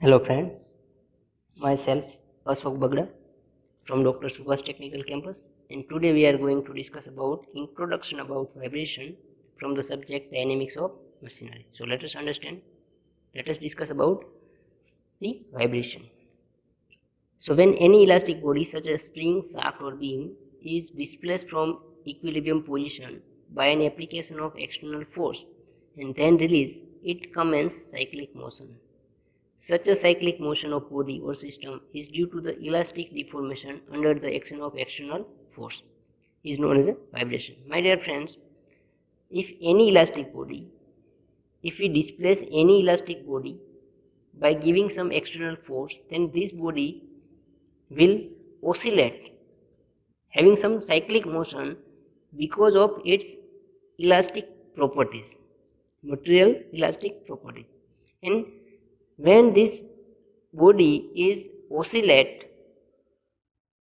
Hello friends, myself Ashok Bagda from Dr. Subhash Technical Campus, and today we are going to discuss about introduction about vibration from the subject dynamics of machinery. So let us understand, let us discuss about the vibration. So when any elastic body such as spring, shaft or beam is displaced from equilibrium position by an application of external force and then release, it commences cyclic motion. Such a cyclic motion of body or system is due to the elastic deformation under the action of external force, is known as a vibration. My dear friends, if we displace any elastic body by giving some external force, then this body will oscillate, having some cyclic motion because of its elastic properties, material elastic properties. And when this body is oscillate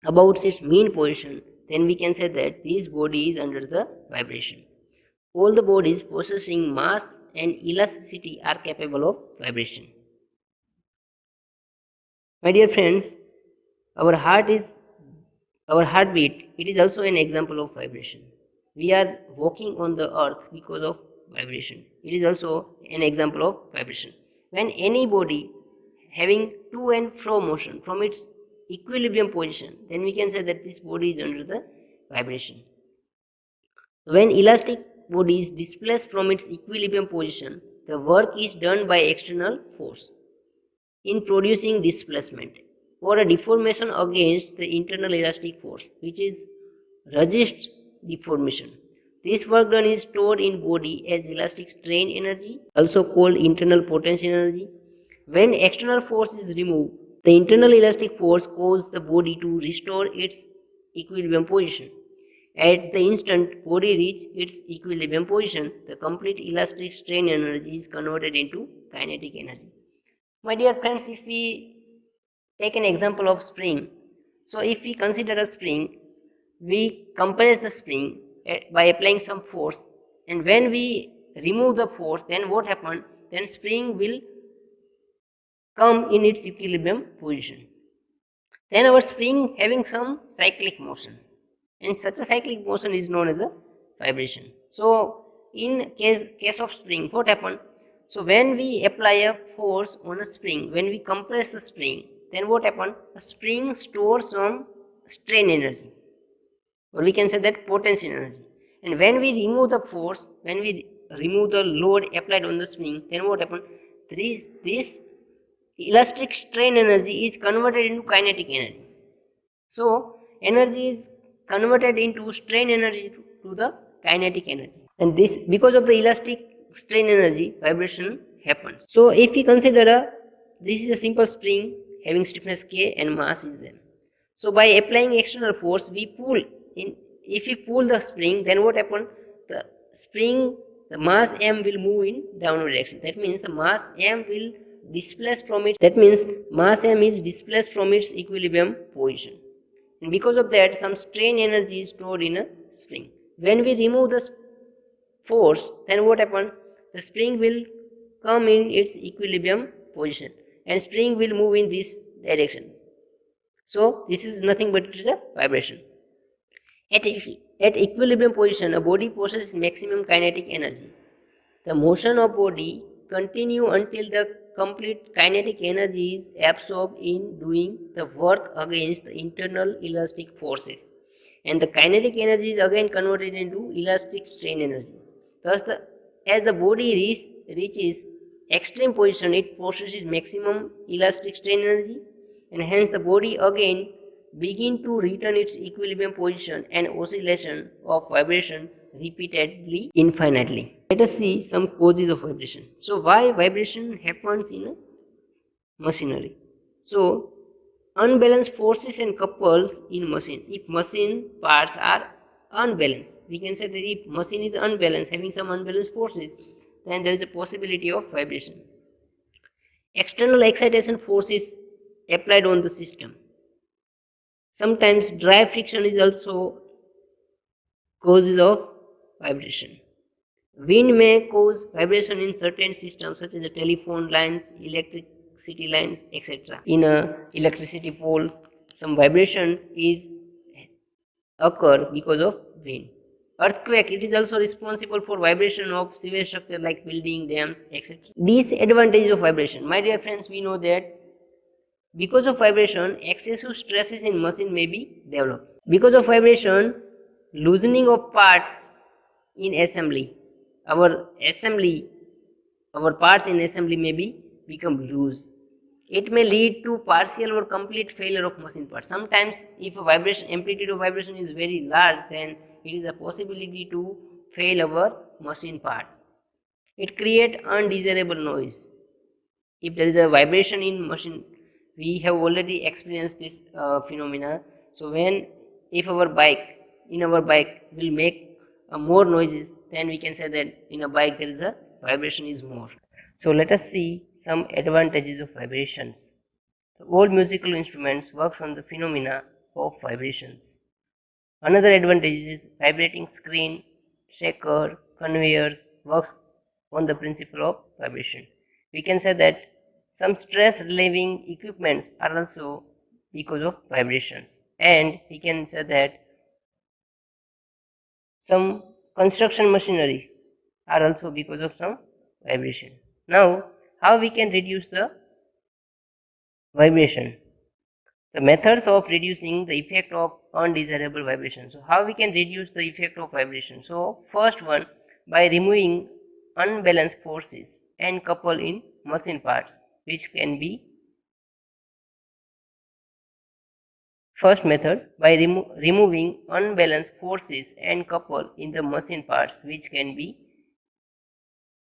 about its mean position, then we can say that this body is under the vibration. All the bodies possessing mass and elasticity are capable of vibration. My dear friends, our heartbeat, it is also an example of vibration. We are walking on the earth because of vibration. It is also an example of vibration. When any body having to and fro motion from its equilibrium position, then we can say that this body is under the vibration. When elastic body is displaced from its equilibrium position, the work is done by external force in producing displacement or a deformation against the internal elastic force, which is resist deformation. This work done is stored in body as elastic strain energy, also called internal potential energy. When external force is removed, the internal elastic force causes the body to restore its equilibrium position. At the instant body reaches its equilibrium position, the complete elastic strain energy is converted into kinetic energy. My dear friends, if we take an example of spring, so if we consider a spring, we compress the spring by applying some force, and when we remove the force, then what happens? Then spring will come in its equilibrium position. Then our spring having some cyclic motion, and such a cyclic motion is known as a vibration. So in case of spring, what happened? So when we apply a force on a spring, when we compress the spring, then what happened? A spring stores some strain energy, or we can say that potential energy. And when we remove the force, when we remove the load applied on the spring, then what happened? This elastic strain energy is converted into kinetic energy. So energy is converted into strain energy to the kinetic energy, and this because of the elastic strain energy, vibration happens. So if we consider this is a simple spring having stiffness K and mass is there. So by applying external force, we pull in. If we pull the spring, then what happens? The spring, the mass m will move in downward direction. That means the mass m will displace from its. That means mass m is displaced from its equilibrium position, and because of that, some strain energy is stored in a spring. When we remove the force, then what happens? The spring will come in its equilibrium position, and spring will move in this direction. So this is nothing but it is a vibration. At equilibrium position, a body possesses maximum kinetic energy. The motion of body continue until the complete kinetic energy is absorbed in doing the work against the internal elastic forces, and the kinetic energy is again converted into elastic strain energy. Thus, as the body reaches extreme position, it possesses maximum elastic strain energy, and hence the body again begin to return its equilibrium position and oscillation of vibration repeatedly infinitely. Let us see some causes of vibration. So why vibration happens in a machinery? So unbalanced forces and couples in machine. If machine parts are unbalanced, we can say that if machine is unbalanced, having some unbalanced forces, then there is a possibility of vibration. External excitation forces applied on the system. Sometimes dry friction is also causes of vibration. Wind may cause vibration in certain systems such as the telephone lines, electric electricity lines, etc. In a electricity pole, some vibration is occur because of wind. Earthquake, it is also responsible for vibration of severe structure like building, dams, etc. Disadvantages of vibration. My dear friends, we know that because of vibration, excessive stresses in machine may be developed. Because of vibration, loosening of parts in assembly. Our assembly, our parts in assembly may be become loose. It may lead to partial or complete failure of machine parts. Sometimes, if a vibration amplitude of vibration is very large, then it is a possibility to fail our machine part. It creates undesirable noise. If there is a vibration in machine, we have already experienced this phenomena. So when if our bike in our bike will make more noises, then we can say that in a bike there is a vibration is more. So let us see some advantages of vibrations. So all musical instruments works on the phenomena of vibrations. Another advantage is vibrating screen, shaker, conveyors works on the principle of vibration. We can say that some stress relieving equipments are also because of vibrations, and we can say that some construction machinery are also because of some vibration. Now, how we can reduce the vibration? The methods of reducing the effect of undesirable vibration. So how we can reduce the effect of vibration? So first one, by removing unbalanced forces and couple in machine parts, which can be first method, by removing unbalanced forces and couple in the machine parts, which can be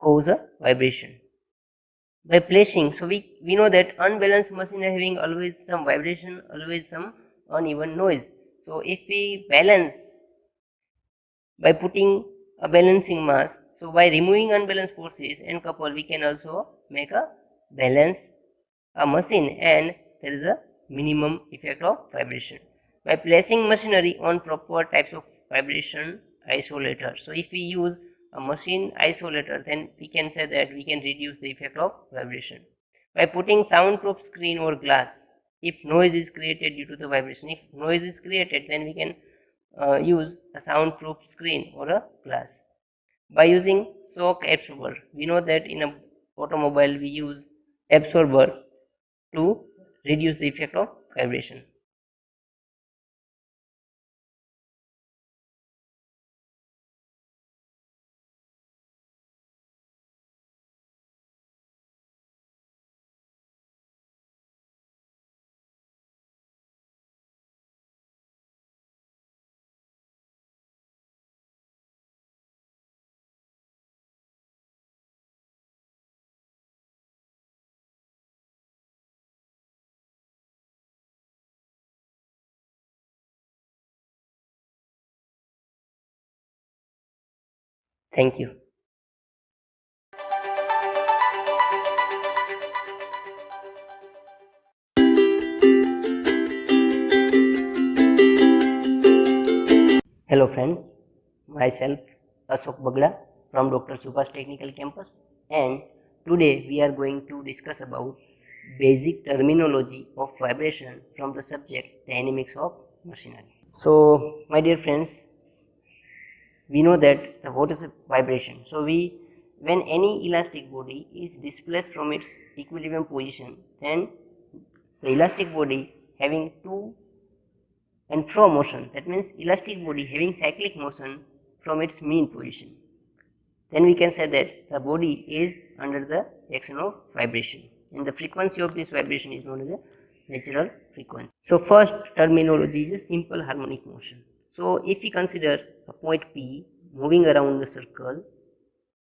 cause a vibration. By placing, so we know that unbalanced machine are having always some vibration, always some uneven noise. So if we balance by putting a balancing mass, so by removing unbalanced forces and couple, we can also make a balance a machine, and there is a minimum effect of vibration. By placing machinery on proper types of vibration isolator, so if we use a machine isolator, then we can say that we can reduce the effect of vibration. By putting soundproof screen or glass, if noise is created due to the vibration, if noise is created, then we can use a soundproof screen or a glass. By using shock absorber, we know that in a automobile we use absorber to reduce the effect of vibration. Thank you. Hello friends, myself Ashok Bagla from Dr. Subhash Technical Campus, and today we are going to discuss about basic terminology of vibration from the subject dynamics of machinery. So my dear friends, we know that what is a vibration. So when any elastic body is displaced from its equilibrium position, then the elastic body having to and fro motion, that means elastic body having cyclic motion from its mean position, then we can say that the body is under the action of vibration, and the frequency of this vibration is known as a natural frequency. So first terminology is a simple harmonic motion. So if we consider a point P moving around the circle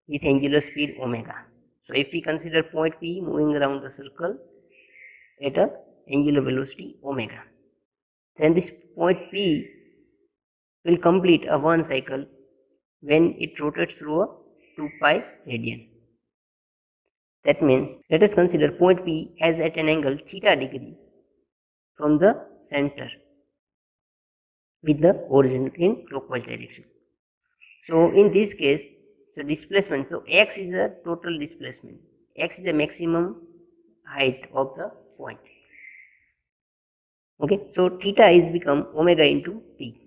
with angular speed omega, so if we consider point P moving around the circle at a angular velocity omega, then this point P will complete a one cycle when it rotates through a 2 pi radian. That means let us consider point P as at an angle theta degree from the center with the origin in clockwise direction. So in this case, so displacement, so x is a total displacement, x is a maximum height of the point. Okay, so theta is become omega into t,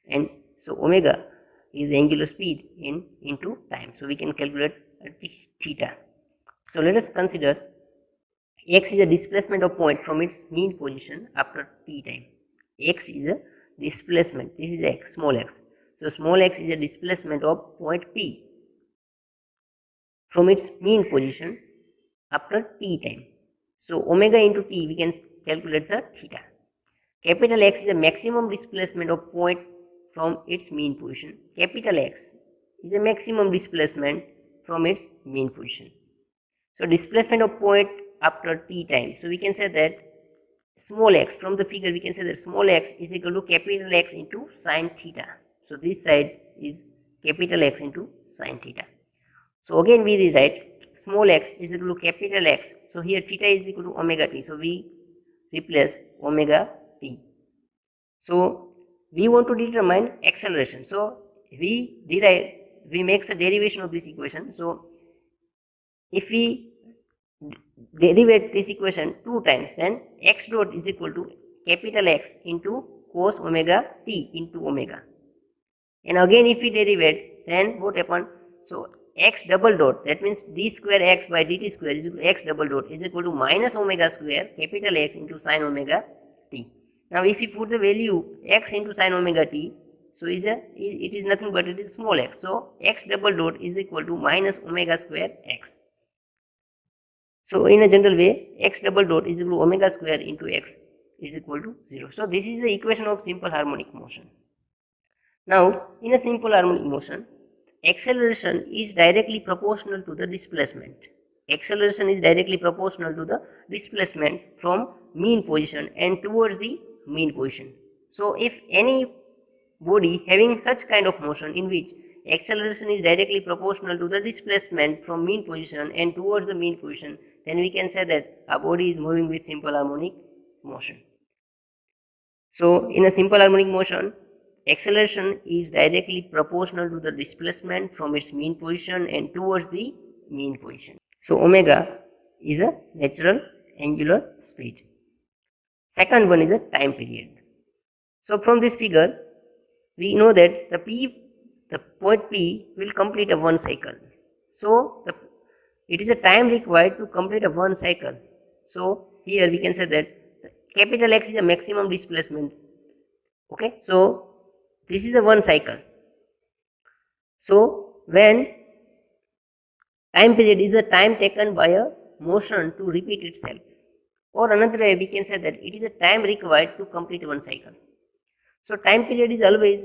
and so omega is angular speed into time. So we can calculate theta. So let us consider x is a displacement of point from its mean position after t time. X is a displacement. This is x, small x. So small x is a displacement of point P from its mean position after t time. So omega into t, we can calculate the theta. Capital X is the maximum displacement of point from its mean position. Capital X is the maximum displacement from its mean position. So displacement of point after t time. So we can say that small x, from the figure we can say that small x is equal to capital X into sine theta. So this side is capital X into sine theta. So again we rewrite small x is equal to capital X. So here theta is equal to omega t. So we replace omega t. So we want to determine acceleration. So we make a derivation of this equation. So if we derivate this equation 2 times, then x dot is equal to capital X into cos omega t into omega. And again if we derivate, then what happen? So x double dot, that means d square x by dt square is equal to x double dot is equal to minus omega square capital X into sine omega t. Now if we put the value x into sine omega t, so it is nothing but it is small x. So x double dot is equal to minus omega square x. So in a general way, x double dot is equal to omega square into x is equal to 0. So this is the equation of simple harmonic motion. Now in a simple harmonic motion, acceleration is directly proportional to the displacement. Acceleration is directly proportional to the displacement from mean position and towards the mean position. So if any body having such kind of motion in which acceleration is directly proportional to the displacement from mean position and towards the mean position, then we can say that a body is moving with simple harmonic motion. So in a simple harmonic motion, acceleration is directly proportional to the displacement from its mean position and towards the mean position. So omega is a natural angular speed. Second one is a time period. So from this figure, we know that the point P will complete a one cycle. So it is a time required to complete a one cycle. So here we can say that capital X is a maximum displacement. Okay, so this is the one cycle. So when time period is a time taken by a motion to repeat itself, or another way we can say that it is a time required to complete one cycle. So time period is always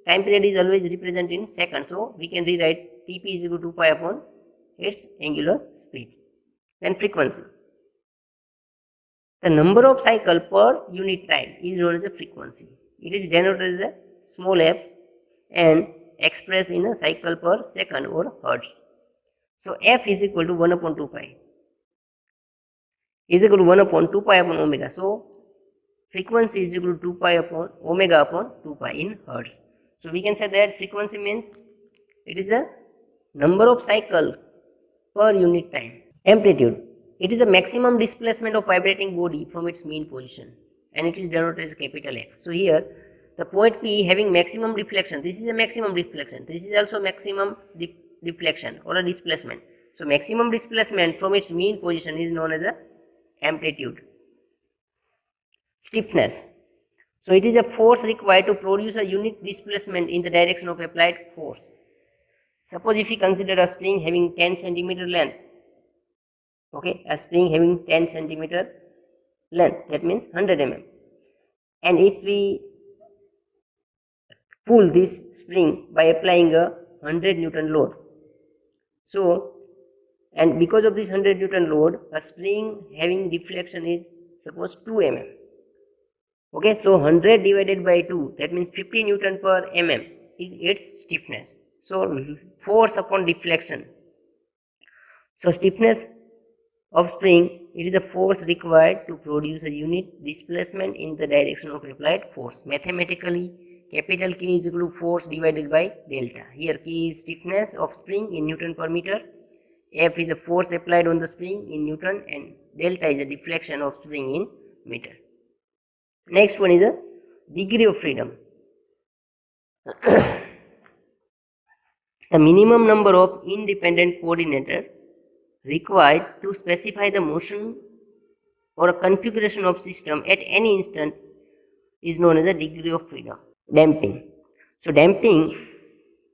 represented in seconds. So we can rewrite Tp is equal to 2 pi upon its angular speed. Then frequency. The number of cycle per unit time is known as a frequency. It is denoted as a small f and expressed in a cycle per second or hertz. So f is equal to 1 upon 2 pi is equal to 1 upon 2 pi upon omega. So frequency is equal to 2 pi upon omega upon 2 pi in hertz. So we can say that frequency means it is a number of cycle per unit time. Amplitude. It is a maximum displacement of vibrating body from its mean position, and it is denoted as capital X. So here the point P having maximum deflection, this is a maximum deflection, this is also maximum deflection or a displacement. So maximum displacement from its mean position is known as a amplitude. Stiffness. So it is a force required to produce a unit displacement in the direction of applied force. Suppose if we consider a spring having 10 centimeter length, okay, a spring having 10 centimeter length, that means 100 mm. And if we pull this spring by applying a 100 Newton load, so, and because of this 100 Newton load, a spring having deflection is suppose 2 mm. Okay, so 100 divided by 2, that means 50 Newton per mm is its stiffness. So force upon deflection. So stiffness of spring, it is a force required to produce a unit displacement in the direction of applied force. Mathematically, capital K is equal to force divided by delta. Here K is stiffness of spring in Newton per meter F is a force applied on the spring in Newton, and delta is a deflection of spring in meter. Next one is a degree of freedom. The minimum number of independent coordinates required to specify the motion or a configuration of system at any instant is known as a degree of freedom. Damping. So damping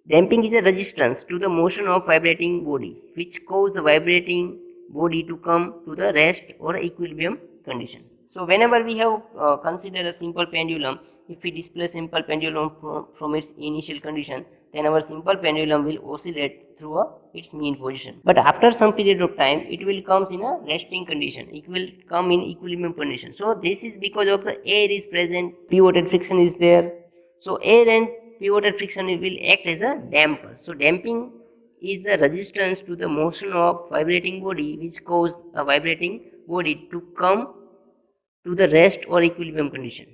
is a resistance to the motion of vibrating body, which causes the vibrating body to come to the rest or equilibrium condition. So whenever we have considered a simple pendulum, if we displace simple pendulum from its initial condition, then our simple pendulum will oscillate through its mean position. But after some period of time, it will come in a resting condition. It will come in equilibrium condition. So this is because of the air is present, pivoted friction is there. So air and pivoted friction will act as a damper. So damping is the resistance to the motion of vibrating body, which causes a vibrating body to come to the rest or equilibrium condition.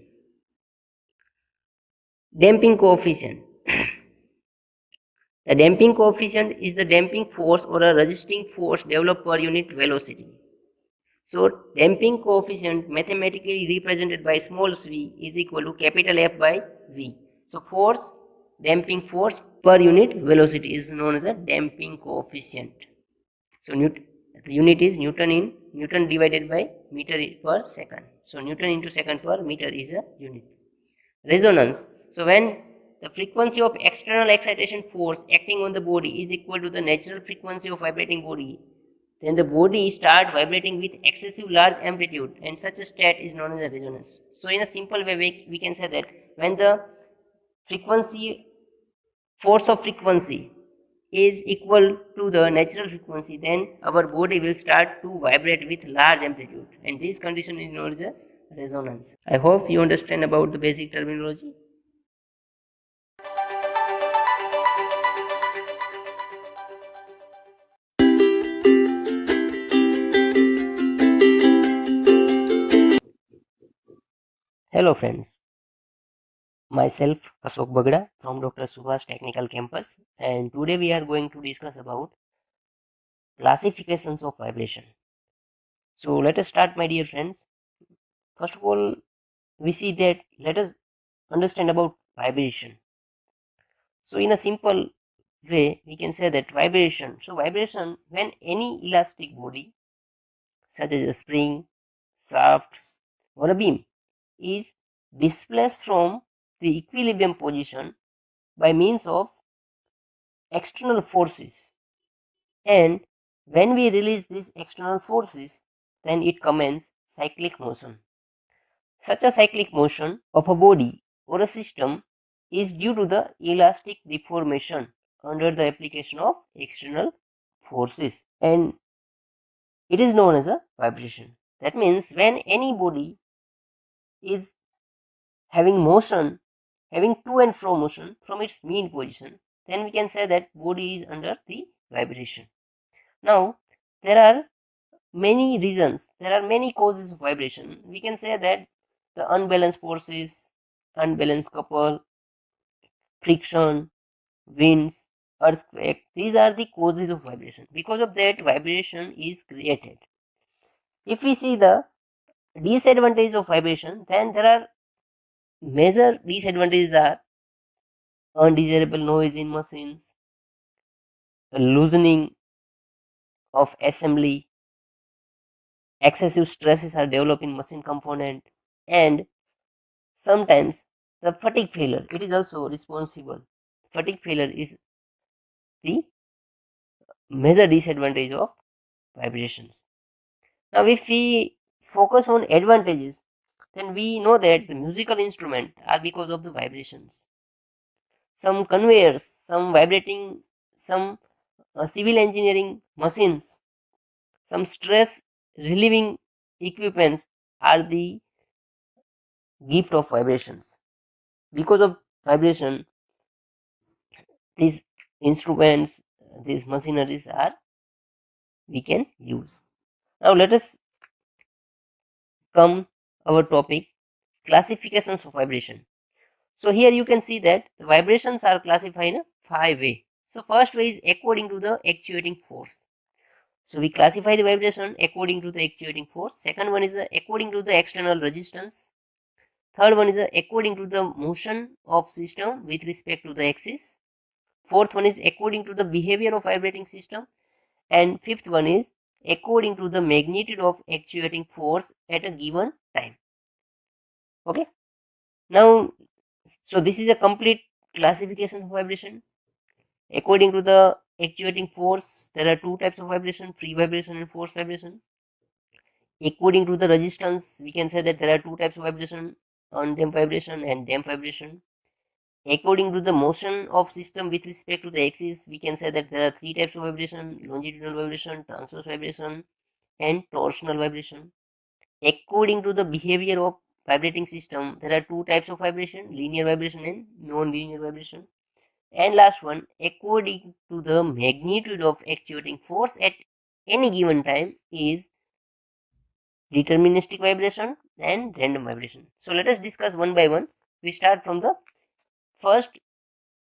Damping coefficient. The damping coefficient is the damping force or a resisting force developed per unit velocity. So damping coefficient, mathematically represented by small v, is equal to capital F by V. So force, damping force per unit velocity is known as a damping coefficient. So the unit is Newton divided by meter per second. So Newton into second per meter is a unit. Resonance. So when the frequency of external excitation force acting on the body is equal to the natural frequency of vibrating body, then the body starts vibrating with excessive large amplitude, and such a state is known as a resonance. So in a simple way, we can say that when the force of frequency is equal to the natural frequency, then our body will start to vibrate with large amplitude, and this condition is known as a resonance. I hope you understand about the basic terminology. Hello friends, myself Ashok Bagda from Dr. Subhash Technical Campus, and today we are going to discuss about classifications of vibration. So let us start, my dear friends. First of all, we see that let us understand about vibration. So in a simple way, we can say that vibration. So vibration, when any elastic body such as a spring, shaft or a beam is displaced from the equilibrium position by means of external forces, and when we release these external forces, then it commences cyclic motion. Such a cyclic motion of a body or a system is due to the elastic deformation under the application of external forces, and it is known as a vibration. That means when any body is having motion, having to and fro motion from its mean position, then we can say that body is under the vibration. Now there are many reasons, there are many causes of vibration. We can say that the unbalanced forces, unbalanced couple, friction, winds, earthquake, these are the causes of vibration. Because of that, vibration is created. If we see the disadvantage of vibration, then there are major disadvantages are undesirable noise in machines, loosening of assembly, excessive stresses are developed in machine component, and sometimes the fatigue failure, it is also responsible. Fatigue failure is the major disadvantage of vibrations. Now if we focus on advantages, then we know that the musical instruments are because of the vibrations. Some conveyors, some vibrating, some civil engineering machines, some stress relieving equipments are the gift of vibrations. Because of vibration, these instruments, these machineries are we can use. Now let us come our topic, classifications of vibration. So here you can see that the vibrations are classified in a 5 ways. So first way is according to the actuating force. So we classify the vibration according to the actuating force. Second one is according to the external resistance. Third one is according to the motion of system with respect to the axis. Fourth one is according to the behavior of vibrating system. And fifth one is according to the magnitude of actuating force at a given time. Okay. Now, so this is a complete classification of vibration. According to the actuating force, there are two types of vibration: free vibration and force vibration. According to the resistance, we can say that there are two types of vibration: undamped vibration and damped vibration. According to the motion of system with respect to the axis, we can say that there are three types of vibration: longitudinal vibration, transverse vibration, and torsional vibration. According to the behavior of vibrating system, there are two types of vibration: linear vibration and non-linear vibration. And last one, according to the magnitude of actuating force at any given time, is deterministic vibration and random vibration. So let us discuss one by one. We start from the first.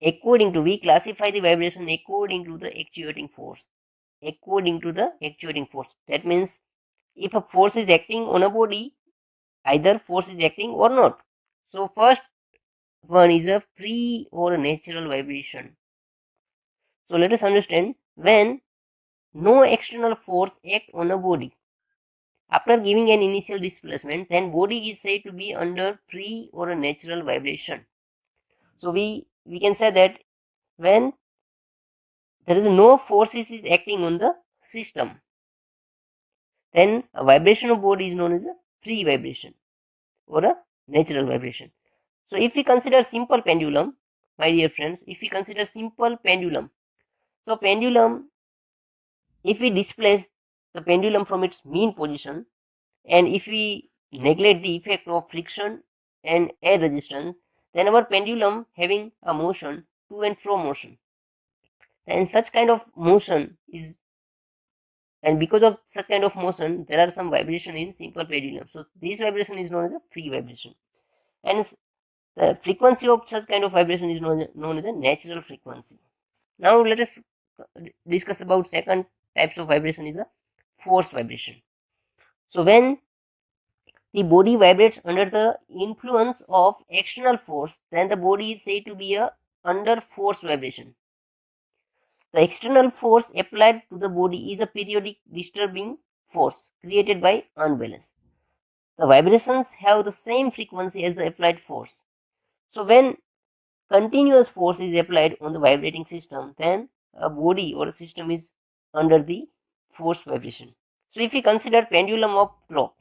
We classify the vibration according to the actuating force. According to the actuating force. That means if a force is acting on a body, either force is acting or not. So first one is a free or natural vibration. So let us understand, when no external force act on a body after giving an initial displacement, then body is said to be under free or a natural vibration. So we can say that when there is no forces is acting on the system, then a vibration of body is known as a free vibration or a natural vibration. So if we consider simple pendulum, my dear friends, if we consider simple pendulum, so pendulum, if we displace the pendulum from its mean position, and if we neglect the effect of friction and air resistance, then our pendulum having a motion, to and fro motion, and such kind of motion is, and because of such kind of motion, there are some vibration in simple pendulum. So this vibration is known as a free vibration, and the frequency of such kind of vibration is known as a natural frequency. Now let us discuss about second types of vibration, is a force vibration. So when the body vibrates under the influence of external force, then the body is said to be a under force vibration. The external force applied to the body is a periodic disturbing force created by unbalance. The vibrations have the same frequency as the applied force. So when continuous force is applied on the vibrating system, then a body or a system is under the force vibration. So if we consider pendulum of clock,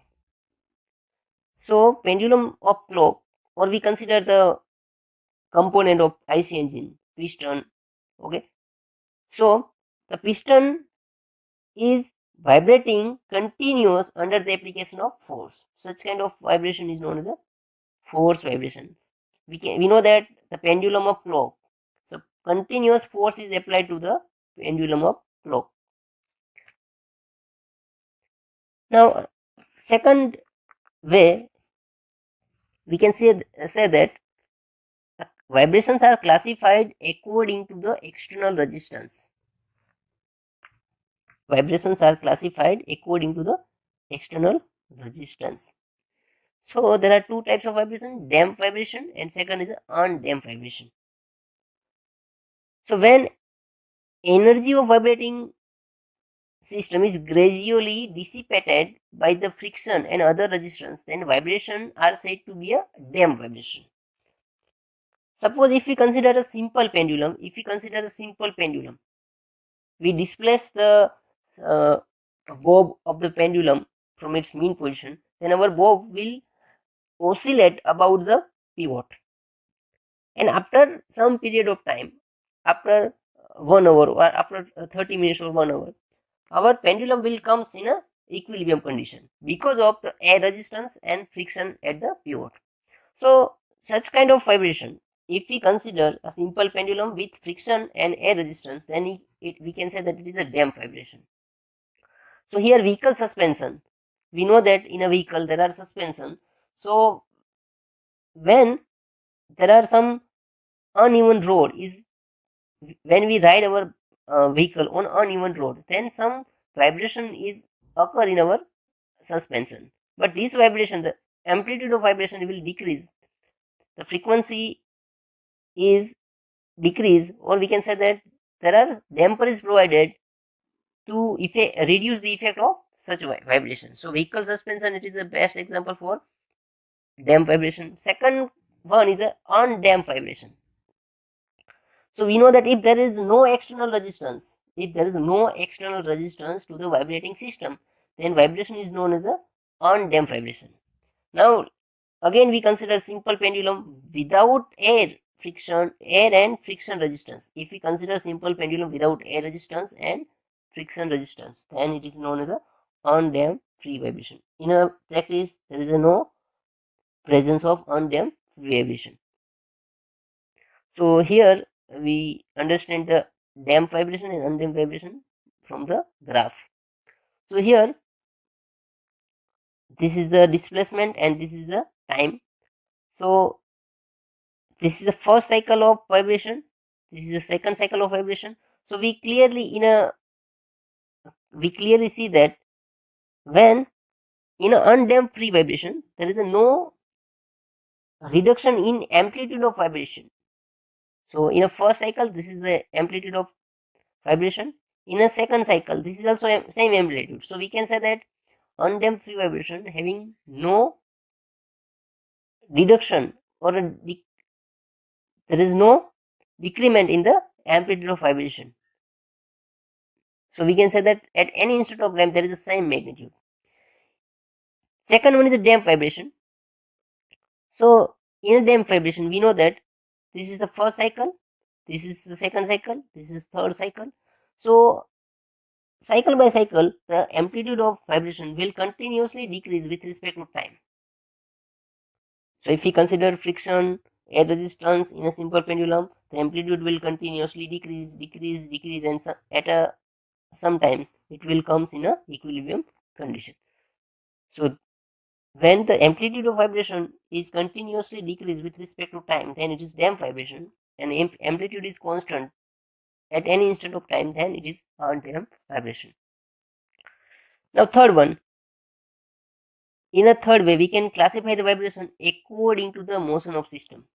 so pendulum of clock, or we consider the component of IC engine, piston, okay. So the piston is vibrating continuous under the application of force. Such kind of vibration is known as a force vibration. We know that the pendulum of clock, so continuous force is applied to the pendulum of clock. Now second way, we can say that vibrations are classified according to the external resistance. Vibrations are classified according to the external resistance. So there are two types of vibration: damped vibration and second is undamped vibration. So when energy of vibrating system is gradually dissipated by the friction and other resistance, then vibration are said to be a damped vibration. Suppose if we consider a simple pendulum, we displace the bob of the pendulum from its mean position, then our bob will oscillate about the pivot. And after some period of time, after 1 hour or after 30 minutes or 1 hour, our pendulum will come in a equilibrium condition because of the air resistance and friction at the pivot. So such kind of vibration, if we consider a simple pendulum with friction and air resistance, then we can say that it is a damped vibration. So here vehicle suspension, we know that in a vehicle there are suspension. So when there are some uneven road, is when we ride our vehicle on uneven road, then some vibration is occur in our suspension, but this vibration, the amplitude of vibration will decrease, the frequency is decrease, or we can say that there are damper is provided to reduce the effect of such vibration. So vehicle suspension, it is the best example for damped vibration. Second one is a undamped vibration. So we know that if there is no external resistance, to the vibrating system, then vibration is known as a undamped vibration. Now again we consider simple pendulum without air and friction resistance. If we consider simple pendulum without air resistance and friction resistance, then it is known as a undamped free vibration. In a practice, there is no presence of undamped free vibration. So here we understand the damped vibration and undamped vibration from the graph. So here this is the displacement and this is the time. So this is the first cycle of vibration, this is the second cycle of vibration. So we clearly see that when in an undamped free vibration, there is no reduction in amplitude of vibration. So in a first cycle, this is the amplitude of vibration. In a second cycle, this is also same amplitude. So we can say that undamped free vibration having no reduction, or there is no decrement in the amplitude of vibration. So we can say that at any instant of time there is the same magnitude. Second one is a damped vibration. So in a damped vibration, we know that this is the first cycle, this is the second cycle, this is third cycle. So cycle by cycle, the amplitude of vibration will continuously decrease with respect to time. So if we consider friction, air resistance in a simple pendulum, the amplitude will continuously decrease, and at some time it will comes in a equilibrium condition. So when the amplitude of vibration is continuously decreased with respect to time, then it is damped vibration, and amplitude is constant at any instant of time, then it is undamped vibration. Now third one, in a third way we can classify the vibration according to the motion of system.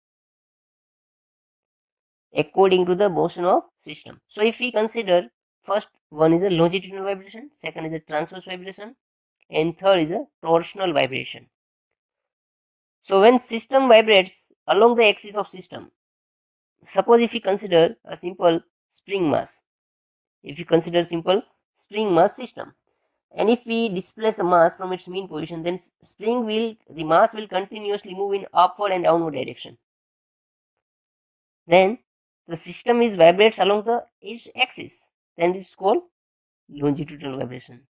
So if we consider, first one is a longitudinal vibration, second is a transverse vibration, and third is a torsional vibration. So when system vibrates along the axis of system, suppose if we consider a simple spring mass, system, and if we displace the mass from its mean position, then the mass will continuously move in upward and downward direction. Then the system vibrates along its axis, then it's called longitudinal vibration.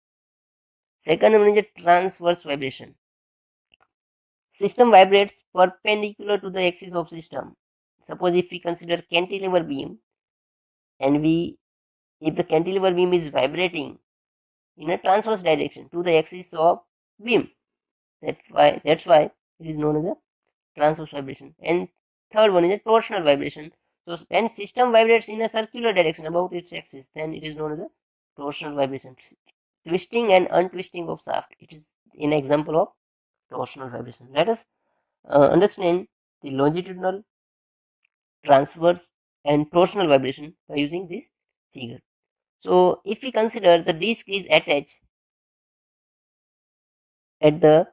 Second one is a transverse vibration. System vibrates perpendicular to the axis of system. Suppose if we consider cantilever beam, and if the cantilever beam is vibrating in a transverse direction to the axis of beam, that's why it is known as a transverse vibration. And third one is a torsional vibration. So when system vibrates in a circular direction about its axis, then it is known as a torsional vibration. Twisting and untwisting of shaft, it is an example of torsional vibration. Let us understand the longitudinal, transverse and torsional vibration by using this figure. So if we consider the disc is attached at the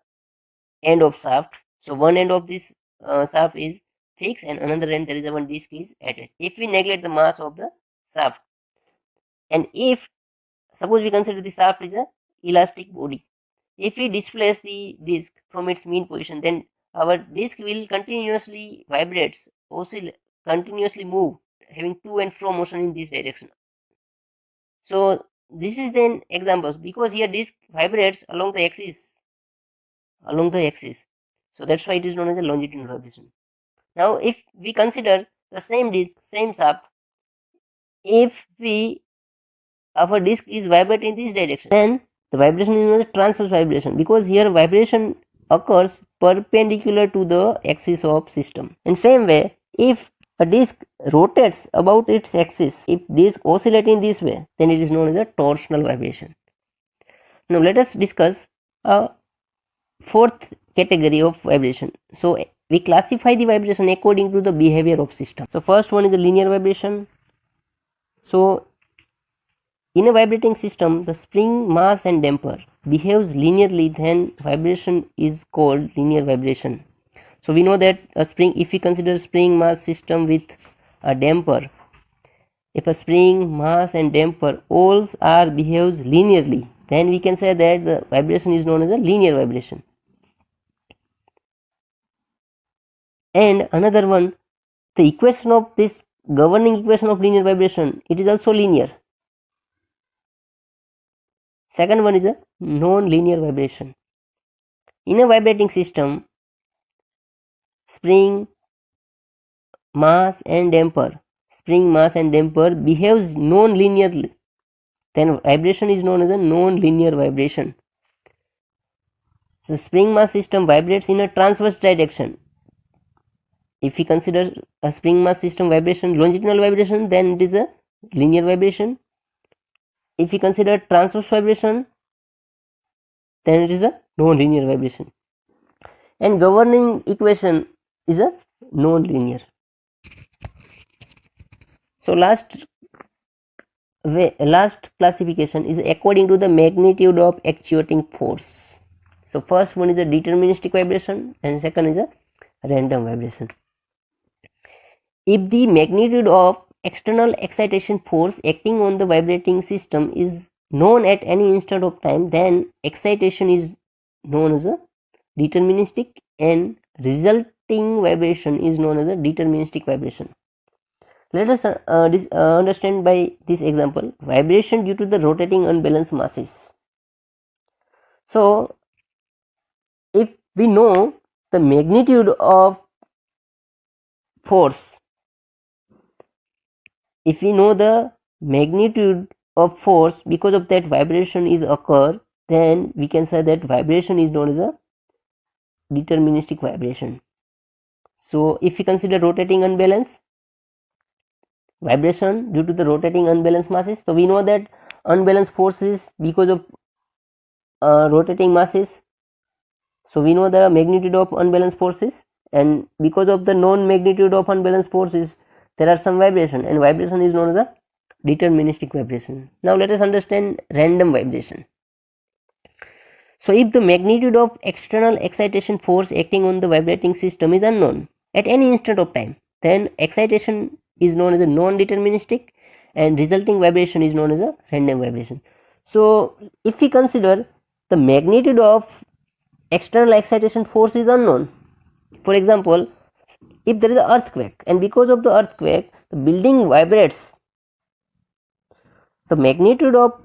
end of shaft, so one end of this shaft is fixed and another end there is one disc is attached. If we neglect the mass of the shaft, and if suppose we consider the shaft is a elastic body, if we displace the disc from its mean position, then our disc will continuously vibrate, continuously move, having to and fro motion in this direction. So this is then examples, because here disc vibrates along the axis. So that's why it is known as a longitudinal vibration. Now if we consider the same disc, same shaft, if our disc is vibrating in this direction, then the vibration is known as transverse vibration, because here vibration occurs perpendicular to the axis of system. In same way, if a disc rotates about its axis, if disc oscillates in this way, then it is known as a torsional vibration. Now let us discuss a fourth category of vibration. So we classify the vibration according to the behavior of system. So first one is a linear vibration. So in a vibrating system, the spring, mass and damper behaves linearly, then vibration is called linear vibration. So we know that a spring, if we consider spring, mass system with a damper, if a spring, mass and damper all are behaves linearly, then we can say that the vibration is known as a linear vibration. And another one, the equation of this governing equation of linear vibration, it is also linear. Second one is a non-linear vibration. In a vibrating system, spring, mass and damper behaves non-linearly, then vibration is known as a non-linear vibration. The spring mass system vibrates in a transverse direction. If we consider a spring mass system vibration longitudinal vibration, then it is a linear vibration. If we consider transverse vibration, then it is a non-linear vibration. And governing equation is a non-linear. So last classification is according to the magnitude of actuating force. So first one is a deterministic vibration and second is a random vibration. If the magnitude of external excitation force acting on the vibrating system is known at any instant of time, then excitation is known as a deterministic and resulting vibration is known as a deterministic vibration. Let us understand by this example vibration due to the rotating unbalanced masses. So if we know the magnitude of force, if we know the magnitude of force because of that vibration is occur, then we can say that vibration is known as a deterministic vibration. So if we consider rotating unbalance, vibration due to the rotating unbalanced masses, so we know that unbalanced forces because of rotating masses. So we know the magnitude of unbalanced forces, and because of the known magnitude of unbalanced forces, there are some vibration, and vibration is known as a deterministic vibration. Now let us understand random vibration. So if the magnitude of external excitation force acting on the vibrating system is unknown at any instant of time, then excitation is known as a non-deterministic and resulting vibration is known as a random vibration. So if we consider the magnitude of external excitation force is unknown, for example, if there is an earthquake and because of the earthquake the building vibrates, the magnitude of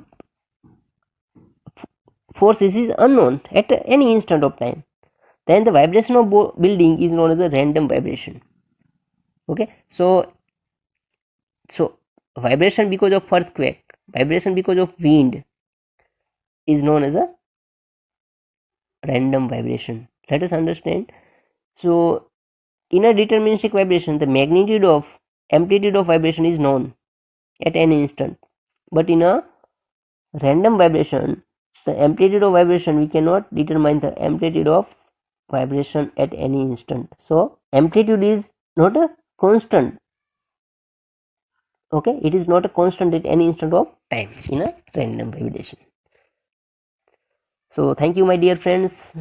forces is unknown at any instant of time, then the vibration of building is known as a random vibration. Okay, so vibration because of earthquake, vibration because of wind is known as a random vibration. Let us understand. So in a deterministic vibration, the magnitude of amplitude of vibration is known at any instant, but in a random vibration, the amplitude of vibration we cannot determine the amplitude of vibration at any instant. So amplitude is not a constant. Okay, it is not a constant at any instant of time in a random vibration. So thank you my dear friends.